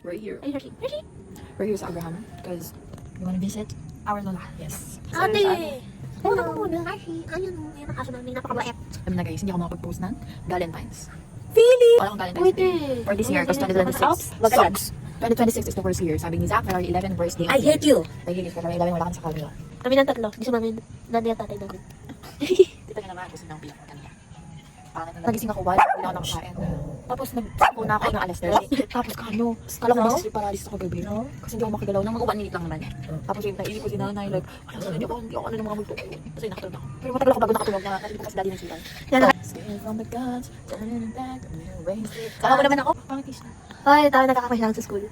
We're here. Ay, Hershey. Hershey! We're here sa Abraham because we want to visit our lola. Yes. Ate! Hello, Hershey. Ayun, yung aso namin. Napakabait. Sabi na guys, hindi ako makapag-post ng Valentine's. Really? Wala akong Valentine's Day. For this year, because 2026 sucks. 2026 is the first year. Sabi ni Zach, February 11 birthday. I hate you! I hate you. February 11, wala ka sa kalula. Kami ng tatlo. Gusto namin. Nanay at tatay namin. Tita niya naman, gusto nang piyak kanina. Nagising ako, wala ako nakakain. Tapos nagsapo na ako ng alas 10. Tapos kano, kala ko nasa sleep paralysis ako gabi. Kasi hindi ako makagalaw ng mga 1 minute lang naman. Tapos yung naisip ko si nanay, like, wala ka, hindi ako ano ng mga multo. Kasi nakatulog ako. Pero matagal ako bago nakatulog na, kasi kasi daddy ng sitan. Skin from the gods, turning back, Kala mo naman ako? Pangit siya. Ay, tayo nagkakapasya sa school.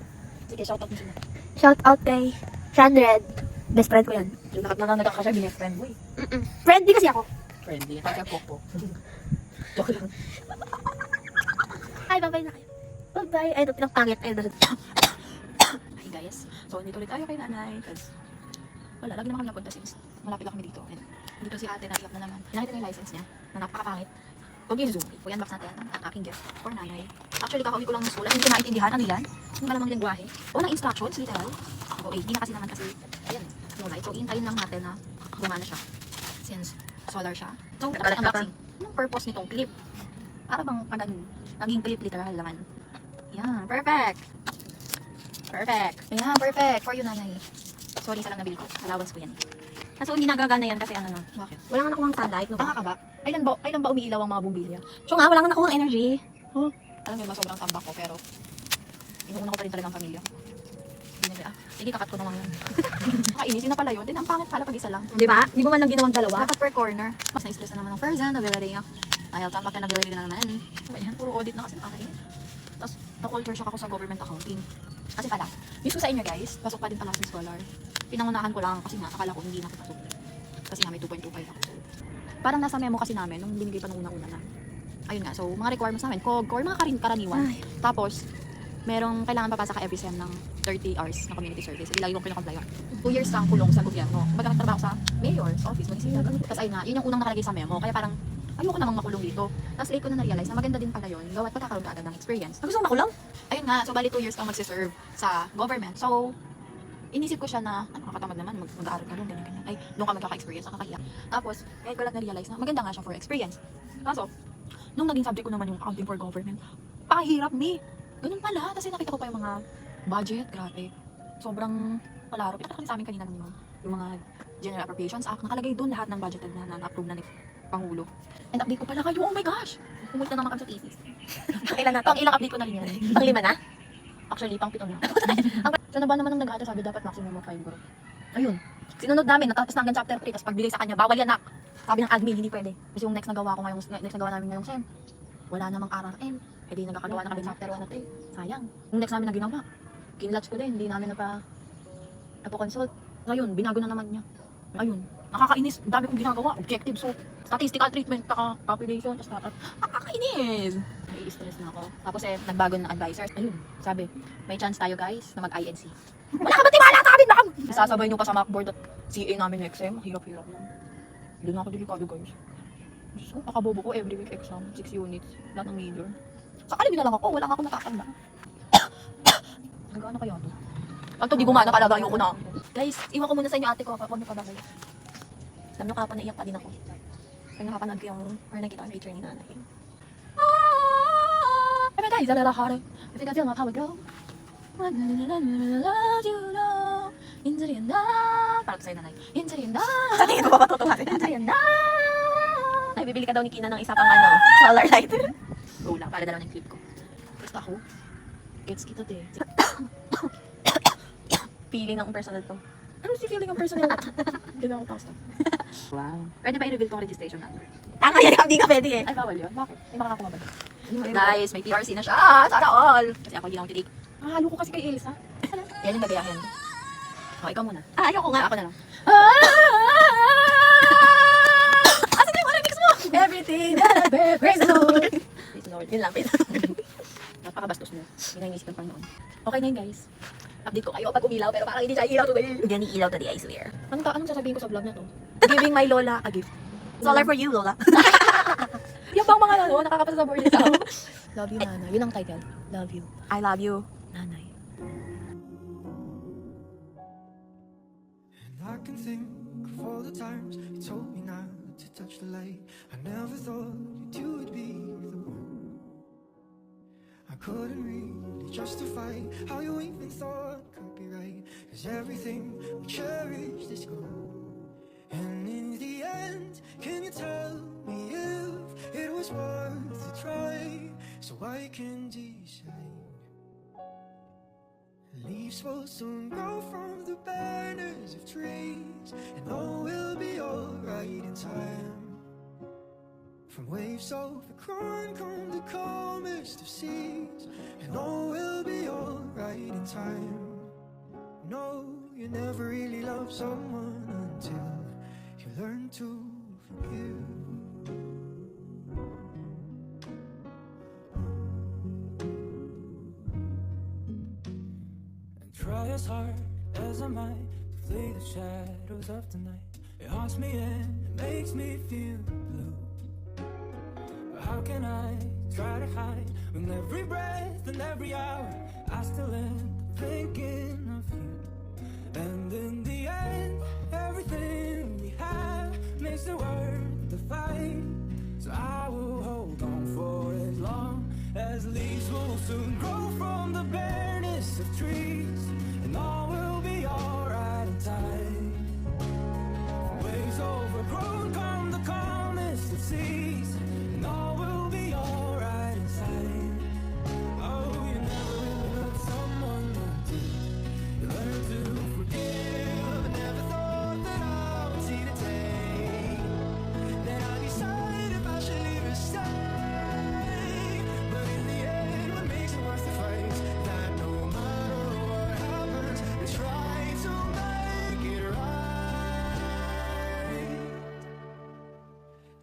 Sige, shoutout mo siya. Shout out kay Sean Red. Best friend ko yan. Yung nagkakasya, binest friend mo eh. Friendly kasi ako. Friendly, kaya popo. Joke lang. Ay, bye-bye na kayo. Bye-bye. Ay, pinapangit. Ay, nasa... Hi guys, so dito ulit tayo kay nanay. Kasi wala, lagi naman kami napunta since malapit lang kami dito. And dito si ate naiyak na naman. Nakita na yung license niya na napakapangit. Huwag yung zoom. Huwag unbox natin ang aking gift for nanay. Actually, kakauwi ko lang ng school. Hindi ko naintindihan ano yan. Yung malamang lingwahe. Walang instructions, literal. So, hindi na kasi naman kasi, ayan, no light. So, intayin lang natin na gumana siya. Since solar siya. So, tapos unboxing. Anong purpose nitong clip? Para bang pag naging clip literal naman. Yan, perfect. Perfect. Ayan, perfect. For you, nanay. Sorry sa lang nabili ko. Allowance ko yan. Kaso hindi nagagana yan kasi ano na. Bakit? Wala nga nakuha ang sunlight. No? Tanga ka ba? Kailan ba umiilaw ang mga bumbilya? So nga, wala nga nakuha ang energy. Huh? Alam mo ba, sobrang tambak ko, pero inuuna ko pa rin talaga ang pamilya. Sige, kakat ko naman yan. Nakainis, yun na pala yun. Din, ang pangit pala pag isa lang. Di ba? Di ba man lang ginawang dalawa? Dapat per corner. Mas na-stress na naman ng person, nabili nga. Ayaw, tambak na nag-ready na naman. Ayan, puro audit na kasi nakakain. Tapos, na-culture shock ako sa government accounting. Kasi pala, news ko sa inyo guys, pasok pa din pala sa scholar. Pinangunahan ko lang kasi nga, akala ko hindi nakipasok. Kasi nga may 2.25 ako. So, parang nasa memo kasi namin, nung binigay pa nung una-una na. Ayun nga, so mga requirements namin, COG, or mga karaniwan. Ay. Tapos, merong kailangan papasa ka every sem ng 30 hours na community service. Hindi lagi mong pinaka-compliant. 2 years kang kulong sa gobyerno. Kumbaga nagtrabaho sa mayor's office, munisipyo. Tapos ayun nga, yun yung unang nakalagay sa memo. Kaya parang, ayoko namang makulong dito. Tapos late ko na na-realize na maganda din pala yun. Gawat pagkakaroon ka agad ng experience. Gusto mo makulong? Ayun nga, so bali 2 years kang magsiserve sa government. So, inisip ko siya na, nakakatamad naman, mag-aaral ka doon, ganyan. Ay, doon ka magkaka-experience, nakakahiya. Tapos, ngayon ko lang na-realize na maganda nga siya for experience. Kaso, nung naging subject ko naman yung accounting for government, pakahirap me. Ganun pala, kasi nakita ko pa yung mga budget, grabe. Sobrang palaro. Pinakita ko rin sa amin kanina yung mga General Appropriations Act, nakalagay doon lahat ng budget na na-approve na ni Pangulo. And update ko pala kayo, oh my gosh! Pumunta naman kami sa thesis. Ilan na to? Pang ilang update ko na rin yan. Pang 5 na? Actually, pang 7 na. So, na ba naman nung nag-ata, sabi dapat maximum of 5 group. Ayun. Sinunod namin, natapos na hanggang chapter 3, tapos pagbigay sa kanya, bawal yan nak. Sabi ng admin, hindi pwede. Kasi yung next na gawa namin ngayong sem, wala namang RRM. Eh di nagkakagawa na kami chapter 1 at 3. Sayang. Yung next namin na ginawa, kinlatch ko din, hindi namin napoconsult. Ngayon, binago na naman niya. Ayun. Nakakainis, dami kong ginagawa. Objective, so, statistical treatment, population, tapos nakakainis. Nai-stress na ako. Tapos nagbago ng advisors. Ayun, sabi, may chance tayo guys na mag-INC. Wala ka ba tiwala sa amin, ma'am? Isasabay nyo pa sa Macboard at CA namin next sem. Hirap-hirap lang. Hindi na ako delikado guys. So, pakabobo ko every week exam, 6 units, lahat ng major. Sakali na lang ako, wala nga ako natatanda. Nagano kaya to? Pag to di gumana talaga, ayoko na. Guys, iwan ko muna sa inyo ate ko, huwag niyo pabagay. Alam niyo kapag naiyak pa din ako. Kaya nakapanood ko yung, or nakita ko yung picture ni nanay. Hey guys, I'm harder. I think I feel my power grow. Love you know. Into the end. Parang sa'yo nanay. Into the end. Sa tingin mo ba matutuwa? Into the end. Ay, bibili ka daw ni Kina ng isa pang solar light. Go lang, para dalawa ng clip ko. Basta ako, gets kita te. Feeling ng personal to. Ano si feeling ang personal? Hindi na ako pasta. Wow. Pwede ba i-reveal tong registration number? Tanga yan, hindi ka pwede eh. Ay, bawal yun. Bakit? Hindi baka ako mabalik. Guys, may PRC na siya. Sana all. Kasi ako hindi lang titig. Halo ko kasi kay Elsa. Yan yung gagayahin. O, ikaw muna. Ayoko nga. Ako na lang. Asan yung remix mo? Everything that I bear, praise the Lord. Praise the Lord. Yun lang, praise. Napakabastos mo. Hindi na inisip ng Panginoon. Okay na yun, guys. Update ko kayo pag umilaw, pero parang hindi siya ilaw today. Hindi ni ilaw today, I swear. Anong sasabihin ko sa vlog na to? Giving my lola a gift. Solar for you, Lola. Yung bang mga nakakapasa sa board exam. Love you, nanay. Yun ang title. Love you. I love you. Nanay. times you told me not to touch the light. I never thought you would be the one. I couldn't really justify how you even thought could be right, 'cause everything we cherished is gone. And in the end, can you tell me if it was worth a try, so I can decide? Leaves will soon grow from the banners of trees, and all will be alright in time. From waves over corn come the calmest of seas, and all will be alright in time. No, you never really love someone until you learn to forgive. Try as hard as I might to flee the shadows of the night. It haunts me and it makes me feel blue. But how can I try to hide when every breath and every hour I still end up thinking of you? And in the end, everything we have makes it worth the fight. So I will hold on for as long as leaves will soon grow from the bareness of trees, and all will be alright in time. Waves overgrown come the calmest of seas, and all will be alright inside. Oh, you never really loved someone until you learn to forgive. I never thought that I would see the day that I decide if I should leave or stay. But in the end, what makes it worth the fight is that no matter what happens, we try to make it right.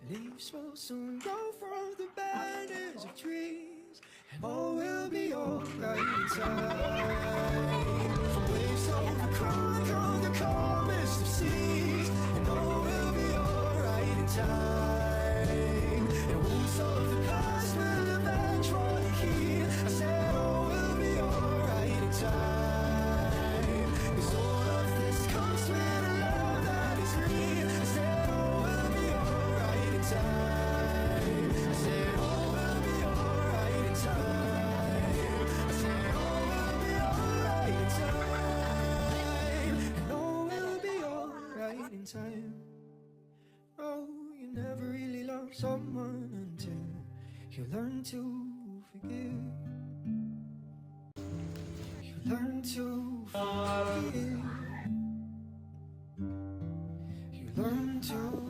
Leaves will soon grow from the banners of trees, and all will be alright inside. Waves overcome the calmest of seas, and all will be alright in time. And wounds of the past will eventually heal. I said all will be alright in time, 'cause all of this comes with a love that is real. I said all will be alright in time. I said all will be alright in time. I said all will be alright in time. And all will be alright in time. Oh, you never really love someone until you learn to forgive. You learn to forgive. You learn to